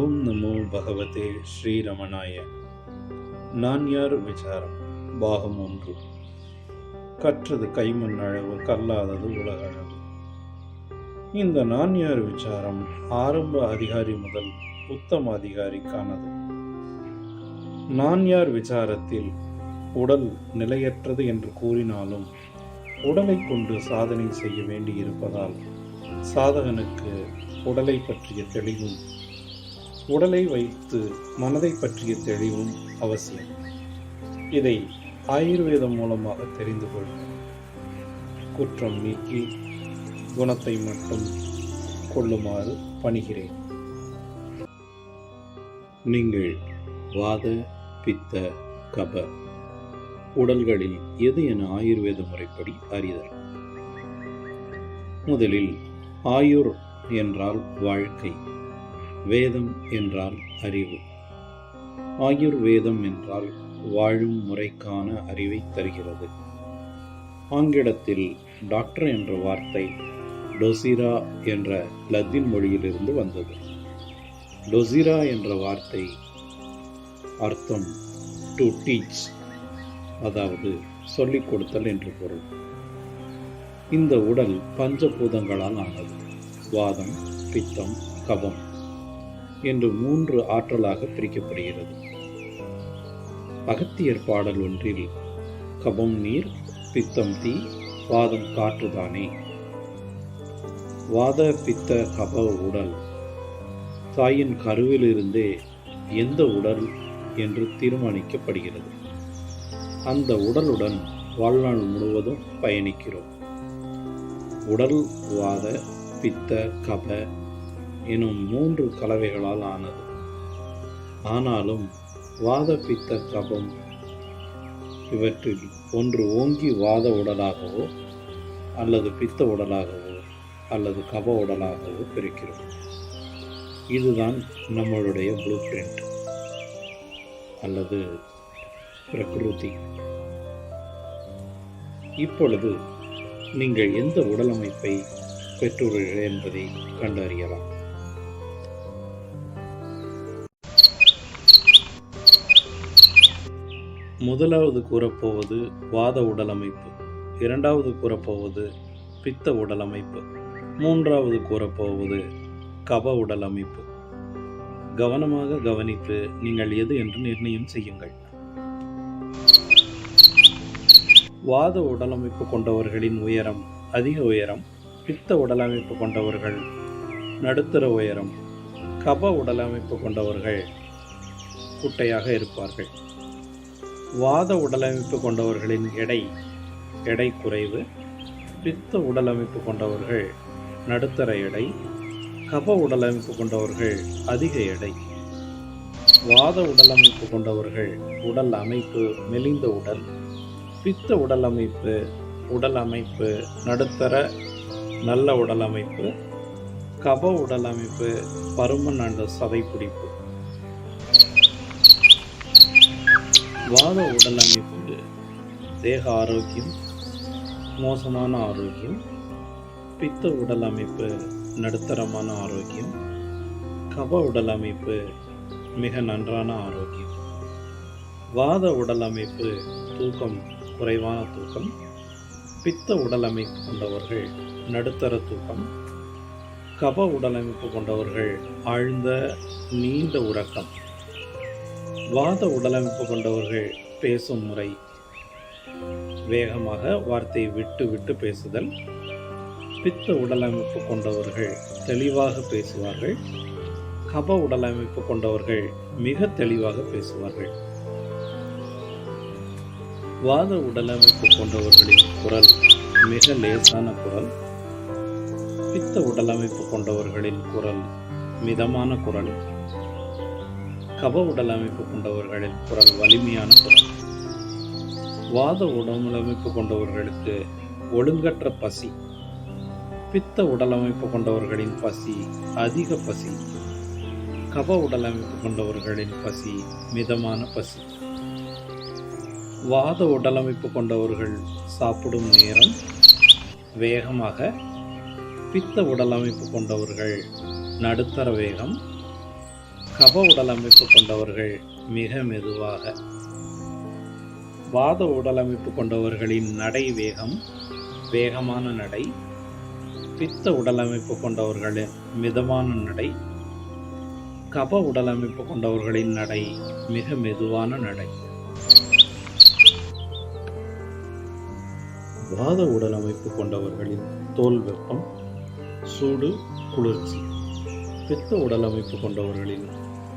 ஓம் நமோ பகவதே ஸ்ரீரமணாய. நான் யார் விசாரம் பாகம் 1. கற்றது கைமண் அளவு, கல்லாதது உலகளவு. இந்த நான் யார் விசாரம் ஆரம்ப அதிகாரி முதல் உத்தம அதிகாரிக்கானது. நான் யார் விசாரத்தில் உடல் நிலையற்றது என்று கூறினாலும் உடலை கொண்டு சாதனை செய்ய வேண்டியிருப்பதால் சாதகனுக்கு உடலை பற்றிய தெளிவும் உடலை வைத்து மனதை பற்றிய தெளிவும் அவசியம். இதை ஆயுர்வேதம் மூலமாக தெரிந்து கொள்வோம். குற்றம் நீக்கி குணத்தை மட்டும் கொள்ளுமாறு பணிகிறேன். நீங்கள் வாத பித்த கப உடல்களில் எது என ஆயுர்வேத முறைப்படி அறிதல். முதலில் ஆயுர் என்றால் வாழ்க்கை, வேதம் என்றால் அறிவு. ஆயுர்வேதம் என்றால் வாழும் முறைக்கான அறிவை தருகிறது. ஆங்கிலத்தில் டாக்டர் என்ற வார்த்தை டொசிரா என்ற லத்தீன் மொழியிலிருந்து வந்தது. டொசிரா என்ற வார்த்தை அர்த்தம் டு டீச், அதாவது சொல்லிக் கொடுத்தல் என்று பொருள். இந்த உடல் பஞ்சபூதங்களால் ஆனது. வாதம், பித்தம், கபம் என்று 3 ஆற்றலாக பிரிக்கப்படுகிறது. அகத்தியர் பாடல் ஒன்றில் கபம் நீர், பித்தம் தீ, வாதம் காற்றுதானே. வாத பித்த கப உடல் தாயின் கருவிலிருந்தே எந்த உடல் என்று தீர்மானிக்கப்படுகிறது. அந்த உடலுடன் வாழ்நாள் முழுவதும் பயணிக்கிறோம். உடல் வாத பித்த கப எனும் 3 கலவைகளால் ஆனது. ஆனாலும் வாத பித்த கபம் இவற்றில் ஒன்று ஓங்கி வாத உடலாகவோ அல்லது பித்த உடலாகவோ அல்லது கப உடலாகவோ பிரிக்கிறோம். இதுதான் நம்மளுடைய ப்ளூ பிரிண்ட் அல்லது பிரகிருதி. இப்பொழுது நீங்கள் எந்த உடல் அமைப்பை பெற்றுள்ளீர்கள் என்பதை கண்டறியலாம். முதலாவது கூறப்போவது வாத உடலமைப்பு, இரண்டாவது கூறப்போவது பித்த உடலமைப்பு, மூன்றாவது கூறப்போவது கப உடலமைப்பு. கவனமாக கவனித்து நீங்கள் எது என்று நிர்ணயம் செய்யுங்கள். வாத உடலமைப்பு கொண்டவர்களின் உயரம் அதிக உயரம், பித்த உடலமைப்பு கொண்டவர்கள் நடுத்தர உயரம், கப உடலமைப்பு கொண்டவர்கள் குட்டையாக இருப்பார்கள். வாத உடலமைப்பு கொண்டவர்களின் எடை குறைவு, பித்த உடலமைப்பு கொண்டவர்கள் நடுத்தர எடை, கப உடலமைப்பு கொண்டவர்கள் அதிக எடை. வாத உடலமைப்பு கொண்டவர்கள் உடல் அமைப்பு மெலிந்த உடல், பித்த உடல் அமைப்பு நடுத்தர நல்ல உடல் அமைப்பு, கப உடல் அமைப்பு பருமன் அண்டு சதைப்பிடிப்பு. வாத உடல் அமைப்பு தேக ஆரோக்கியம் மோசமான ஆரோக்கியம், பித்த உடல் அமைப்பு நடுத்தரமான ஆரோக்கியம், கப உடல் அமைப்பு மிக நன்றான ஆரோக்கியம். வாத உடல் அமைப்பு தூக்கம் குறைவான தூக்கம், பித்த உடல் அமைப்பு கொண்டவர்கள் நடுத்தர தூக்கம், கப உடல் அமைப்பு கொண்டவர்கள் ஆழ்ந்த நீண்ட உறக்கம். வாத உடலமைப்பு கொண்டவர்கள் பேசும் முறை வேகமாக வார்த்தை விட்டு விட்டு பேசுதல். பித்த உடலமைப்பு கொண்டவர்கள் தெளிவாக பேசுவார்கள். கப உடலமைப்பு கொண்டவர்கள் மிக தெளிவாக பேசுவார்கள். வாத உடலமைப்பு கொண்டவர்களின் குரல் மிக லேசான குரல். பித்த உடலமைப்பு கொண்டவர்களின் குரல் மிதமான குரல். கப உடலமைப்பு கொண்டவர்களின் குரல் வலிமையான குரல். வாத உடலமைப்பு கொண்டவர்களுக்கு ஒழுங்கற்ற பசி. பித்த உடலமைப்பு கொண்டவர்களின் பசி அதிக பசி. கப உடலமைப்பு கொண்டவர்களின் பசி மிதமான பசி. வாத உடலமைப்பு கொண்டவர்கள் சாப்பிடும் நேரம் வேகமாக, பித்த உடலமைப்பு கொண்டவர்கள் நடுத்தர வேகம், கப உடல் அமைப்பு கொண்டவர்கள் மிக மெதுவாக. வாத உடல் அமைப்பு கொண்டவர்களின் நடை வேகமான நடை. பித்த உடல் அமைப்பு கொண்டவர்களின் மிதமான நடை. கப உடல் அமைப்பு கொண்டவர்களின் நடை மிக மெதுவான நடை. வாத உடல் அமைப்பு கொண்டவர்களின் தோல் வெப்பம், சூடு, குளிர்ச்சி. பித்த உடல் அமைப்பு கொண்டவர்களின்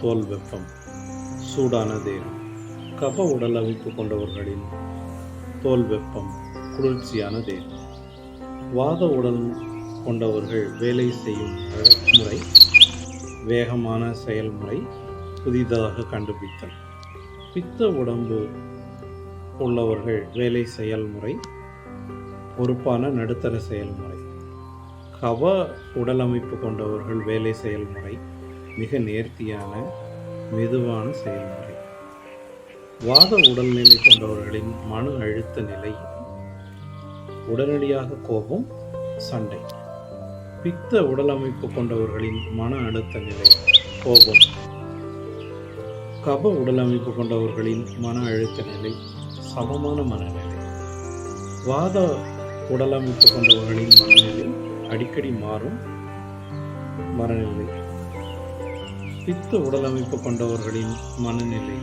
தோல் வெப்பம், சூடான தேகம். கப உடல் அமைப்பு கொண்டவர்களின் தோல் வெப்பம், குளிர்ச்சியான தேகம். வாத உடல் கொண்டவர்கள் வேலை செய்யும் முறை வேகமான செயல்முறை, புதிதாக கண்டுபிடித்தல். பித்த உடம்பு உள்ளவர்கள் வேலை செயல்முறை பொறுப்பான நடுத்தர செயல்முறை. கப உடல் அமைப்பு கொண்டவர்கள் வேலை செயல்முறை மிக நேர்த்தியான மெதுவான செயல்முறை. வாத உடல்நிலை கொண்டவர்களின் மன அழுத்த நிலை உடனடியாக கோபம், சண்டை. பித்த உடல் அமைப்பு கொண்டவர்களின் மன அழுத்த நிலை கோபம். கப உடல் அமைப்பு கொண்டவர்களின் மன அழுத்த நிலை சமமான மனநிலை. வாத உடல் அமைப்பு கொண்டவர்களின் மனநிலை அடிக்கடி மாறும் மனநிலை. பித்த உடல் அமைப்பு கொண்டவர்களின் மனநிலை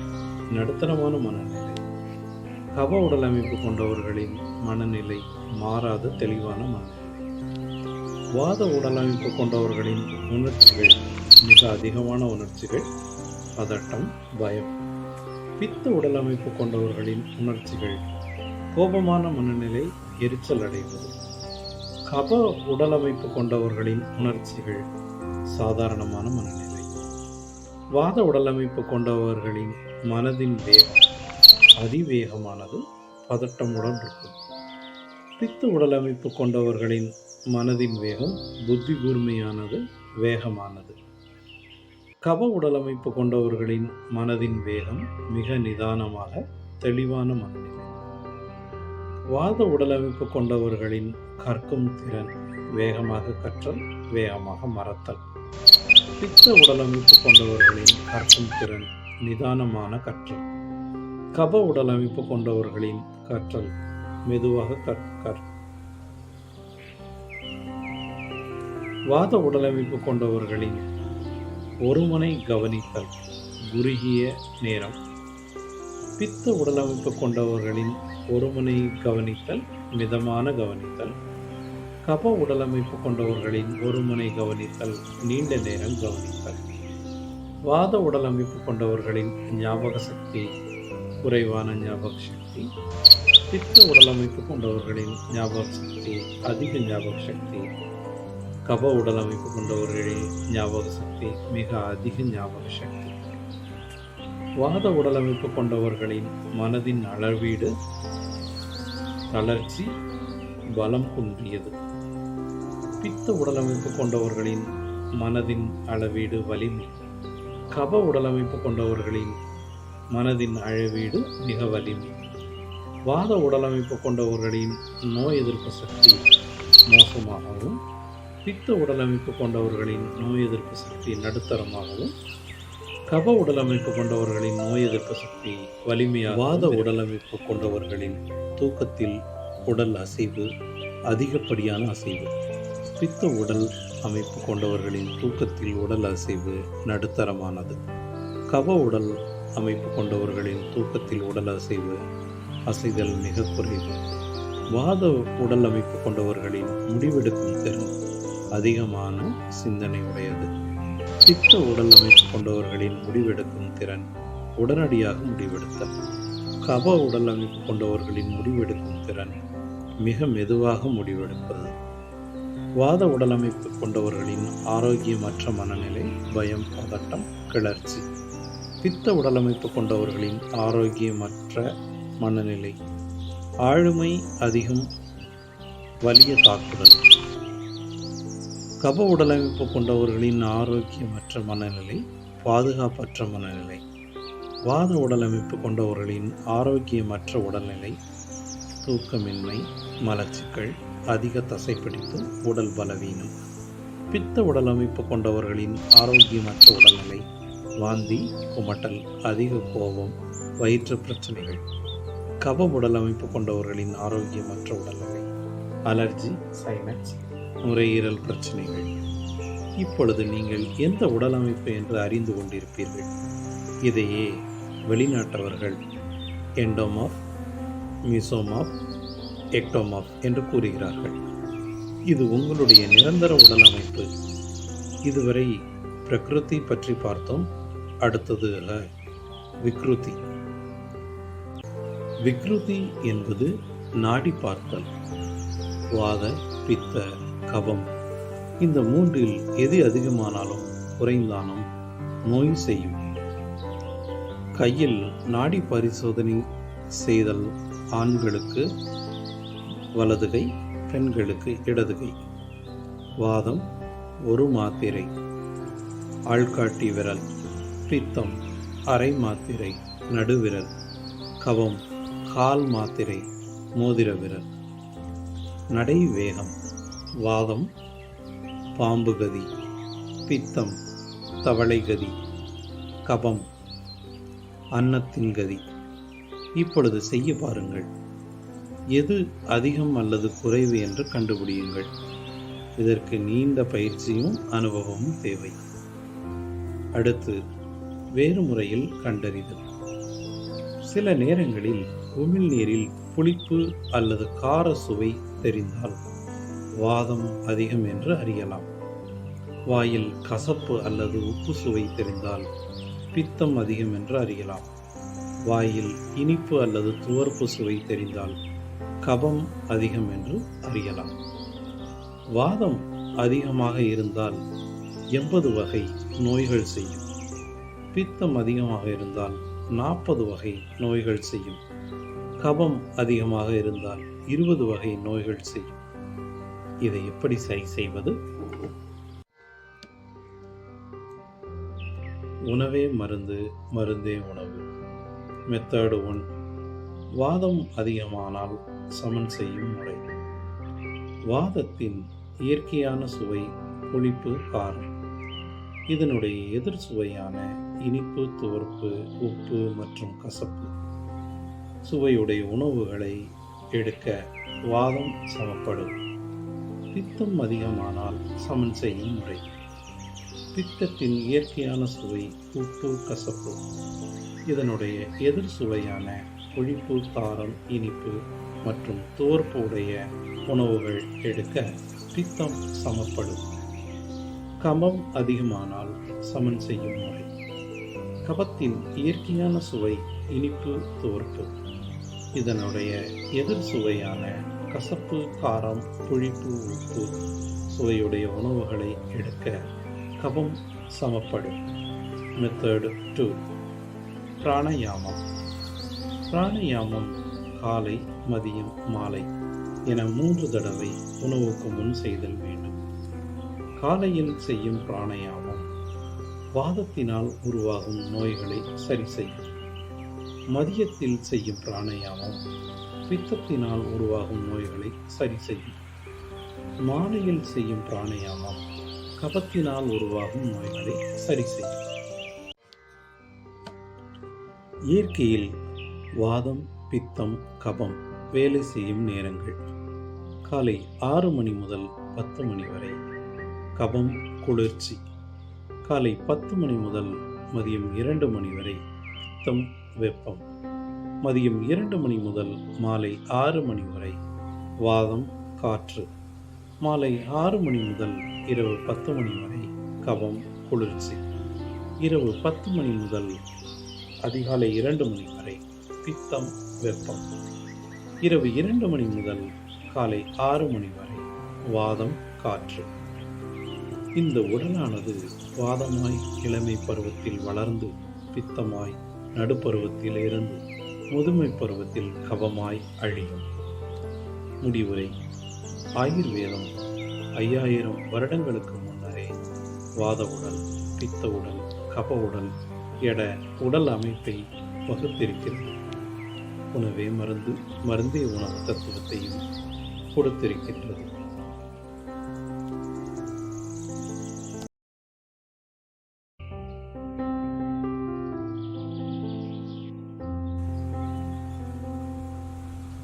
நடுத்தரமான மனநிலை. கப உடல் அமைப்பு கொண்டவர்களின் மனநிலை மாறாத தெளிவான மனநிலை. வாத உடல் அமைப்பு கொண்டவர்களின் உணர்ச்சிகள் மிக அதிகமான உணர்ச்சிகள், பதட்டம், பயம். பித்த உடல் அமைப்பு கொண்டவர்களின் உணர்ச்சிகள் கோபமான மனநிலை, எரிச்சல் அடைவது. கப உடல் அமைப்பு கொண்டவர்களின் உணர்ச்சிகள் சாதாரணமான மனநிலை. வாத உடல் அமைப்பு கொண்டவர்களின் மனதின் வேகம் அதிவேகமானது, பதட்டமுடன் இருக்கும். பித்த உடல் அமைப்பு கொண்டவர்களின் மனதின் வேகம் புத்தி கூர்மையானது, வேகமானது. கப உடல் அமைப்பு கொண்டவர்களின் மனதின் வேகம் மிக நிதானமாக, தெளிவான மனநிலை. வாத உடல் அமைப்பு கொண்டவர்களின் கற்கும் திறன் வேகமாக கற்றல், வேகமாக மறத்தல். பித்த உடல் அமைப்பு கொண்டவர்களின் கற்கும் திறன் நிதானமான கற்றல். கப உடல் அமைப்பு கொண்டவர்களின் கற்றல் மெதுவாக வாத உடல் அமைப்பு கொண்டவர்களின் ஒருமுனை கவனித்தல், குறுகிய நேரம். பித்த உடல் அமைப்பு கொண்டவர்களின் ஒருமுனை கவனித்தல், மிதமான கவனித்தல். கப உடல் அமைப்பு கொண்டவர்களின் ஒருமுனை கவனித்தல், நீண்ட நேரம் கவனித்தல். வாத உடல் அமைப்பு கொண்டவர்களின் ஞாபக சக்தி குறைவான ஞாபக சக்தி. பித்த உடல் அமைப்பு கொண்டவர்களின் ஞாபக சக்தி அதிக ஞாபக சக்தி. கப உடல் அமைப்பு கொண்டவர்களின் ஞாபக சக்தி மிக அதிக ஞாபக சக்தி. வாத உடல் அமைப்பு கொண்டவர்களின் மனதின் அளவீடு தளர்ச்சி, பலம் குன்றியது. பித்த உடல் அமைப்பு கொண்டவர்களின் மனதின் அளவீடு வலிமை. கப உடல் அமைப்பு கொண்டவர்களின் மனதின் அளவீடு மிக வலிமை. வாத உடல் அமைப்பு கொண்டவர்களின் நோய் எதிர்ப்பு சக்தி மோசமாகவும், பித்த உடல் அமைப்பு கொண்டவர்களின் நோய் எதிர்ப்பு சக்தி நடுத்தரமாகவும், கப உடல் அமைப்பு கொண்டவர்களின் நோய் எதிர்ப்பு சக்தி வலிமையாக. வாத உடல் அமைப்பு கொண்டவர்களின் தூக்கத்தில் உடல் அசைவு அதிகப்படியான அசைவு. பித்த உடல் அமைப்பு கொண்டவர்களின் தூக்கத்தில் உடல் அசைவு நடுத்தரமானது. கப உடல் அமைப்பு கொண்டவர்களின் தூக்கத்தில் உடல் அசைதல் மிக குறைவு. வாத உடல் அமைப்பு கொண்டவர்களின் முடிவெடுக்கும் திறன் அதிகமான சிந்தனை உடையது. பித்த உடல் அமைப்பு கொண்டவர்களின் முடிவெடுக்கும் திறன் உடனடியாக முடிவெடுத்தல். கப உடல் அமைப்பு கொண்டவர்களின் முடிவெடுக்கும் திறன் மிக மெதுவாக முடிவெடுப்பது. வாத உடல் அமைப்பு கொண்டவர்களின் ஆரோக்கியமற்ற மனநிலை, பயம், பதட்டம், கிளர்ச்சி. பித்த உடல் அமைப்பு கொண்டவர்களின் ஆரோக்கியமற்ற மனநிலை, ஆளுமை அதிகம், வலிய தாக்குதல். கப உடல் அமைப்பு கொண்டவர்களின் ஆரோக்கியமற்ற மனநிலை, பாதுகாப்பற்ற மனநிலை. வாத உடல் அமைப்பு கொண்டவர்களின் ஆரோக்கியமற்ற உடல்நிலை, தூக்கமின்மை, மலச்சிக்கல், அதிக தசைப்பிடிப்பு, உடல் பலவீனம். பித்த உடல் அமைப்பு கொண்டவர்களின் ஆரோக்கியமற்ற உடல்நிலை, வாந்தி, குமட்டல், அதிக கோபம், வயிற்று பிரச்சனைகள். கப உடல் அமைப்பு கொண்டவர்களின் ஆரோக்கியமற்ற உடல்நிலை, அலர்ஜி, சைனஸ், நுரையீரல் பிரச்சனைகள். இப்பொழுது நீங்கள் எந்த உடல் அமைப்பு என்று அறிந்து கொண்டிருப்பீர்கள். இதையே வெளிநாட்டவர்கள் எண்டோமார்ப், மீசோமார்ப், எக்டோமார்ப் என்று கூறுகிறார்கள். இது உங்களுடைய நிரந்தர உடல் அமைப்பு. இதுவரை பிரகிருதி பற்றி பார்த்தோம். அடுத்தது விக்ருதி. விக்ருதி என்பது நாடி பார்த்தல். வாத, பித்த, கபம் இந்த மூன்றில் எது அதிகமானாலும் குறைந்தாலும் நோய் செய்யும். கையில் நாடி பரிசோதனை செய்தல் ஆண்களுக்கு வலது கை, பெண்களுக்கு இடது கை. வாதம் 1 மாத்திரை, ஆள்காட்டி விரல். பித்தம் அரை மாத்திரை, நடுவிரல். கபம் 1/4 மாத்திரை, மோதிர விரல். நடை வேகம். வாதம் பாம்பு கதி, பித்தம் தவளை கதி, கபம் அன்னத்தின் கதி. இப்பொழுது செய்ய பாருங்கள். எது அதிகம் அல்லது குறைவு என்று கண்டுபிடியுங்கள். இதற்கு நீண்ட பயிற்சியும் அனுபவமும் தேவை. அடுத்து வேறு முறையில் கண்டறிதல். சில நேரங்களில் உமிழ்நீரில் புளிப்பு அல்லது கார சுவை தெரிந்தால் வாதம் அதிகம் என்று அறியலாம். வாயில் கசப்பு அல்லது உப்பு சுவை தெரிந்தால் பித்தம் அதிகம் என்று அறியலாம். வாயில் இனிப்பு அல்லது துவர்ப்பு சுவை தெரிந்தால் கபம் அதிகம் என்று அறியலாம். வாதம் அதிகமாக இருந்தால் 80 வகை நோய்கள் செய்யும். பித்தம் அதிகமாக இருந்தால் 40 வகை நோய்கள் செய்யும். கபம் அதிகமாக இருந்தால் 20 வகை நோய்கள் செய்யும். இதை எப்படி சரி செய்வது? உணவே மருந்து, மருந்தே உணவு. மெத்தட் 1. வாதம் அதிகமானால் சமன் செய்யும் முறை. வாதத்தின் இயற்கையான சுவை புளிப்பு, காரம். இதனுடைய எதிர் சுவையான இனிப்பு, துவர்ப்பு, உப்பு மற்றும் கசப்பு. சுவையுடைய உணவுகளை எடுக்க வாதம் சமப்படும். பித்தம் அதிகமானால் சமன் செய்யும் முறை. பித்தத்தின் இயற்கையான சுவை உப்பு, கசப்பு. இதனுடைய எதிர் சுவையான புளிப்பு, காரம், இனிப்பு மற்றும் துவர்ப்பு உடைய உணவுகள் எடுக்க பித்தம் சமப்படும். கபம் அதிகமானால் சமன் செய்யும் முறை. கபத்தின் இயற்கையான சுவை இனிப்பு, துவர்ப்பு. இதனுடைய எதிர் சுவையான கசப்பு, காரம், புளிப்பு, உப்பு சுவையுடைய உணவுகளை எடுக்க கபம் சமப்படும். மெத்தட் 2. பிராணயாமம். பிராணயாமம் காலை, மதியம், மாலை என 3 தடவை உணவுக்கு முன் செய்தல் வேண்டும். காலையில் செய்யும் பிராணயாமம் வாதத்தினால் உருவாகும் நோய்களை சரி செய்யும். மதியத்தில் செய்யும் பிராணயாமம் பித்தத்தினால் உருவாகும் நோய்களை சரி செய்யும். மாலையில் செய்யும் பிராணயாமம் கபத்தினால் உருவாகும் நோய்களை சரி செய்யும். இயற்கையில் வாதம், பித்தம், கபம் வேலை செய்யும் நேரங்கள். காலை 6 மணி முதல் 10 மணி வரை கபம், குளிர்ச்சி. காலை 10 மணி முதல் மதியம் 2 மணி வரை பித்தம், வெப்பம். மதியம் 2 மணி முதல் மாலை 6 மணி வரை வாதம், காற்று. மாலை 6 மணி முதல் இரவு 10 மணி வரை கபம், குளிர்ச்சி. இரவு 10 மணி முதல் அதிகாலை 2 மணி வரை பித்தம், வெப்பம். இரவு 2 மணி முதல் காலை 6 மணி வரை வாதம், காற்று. இந்த உடலானது வாதமாய் இளமை பருவத்தில் வளர்ந்து பித்தமாய் நடுப்பருவத்தில் இருந்து முதுமை பருவத்தில் கபமாய் அழியும். முடிவுரை. ஆயுர்வேதம் 5000 வருடங்களுக்கு முன்னரே வாத உடல், பித்த உடல், கப உடல் என உடல் அமைப்பை வகுத்திருக்கிறது. உணவே மருந்து, மருந்தே உணவு தத்துவத்தையும் கொடுத்திருக்கின்றது.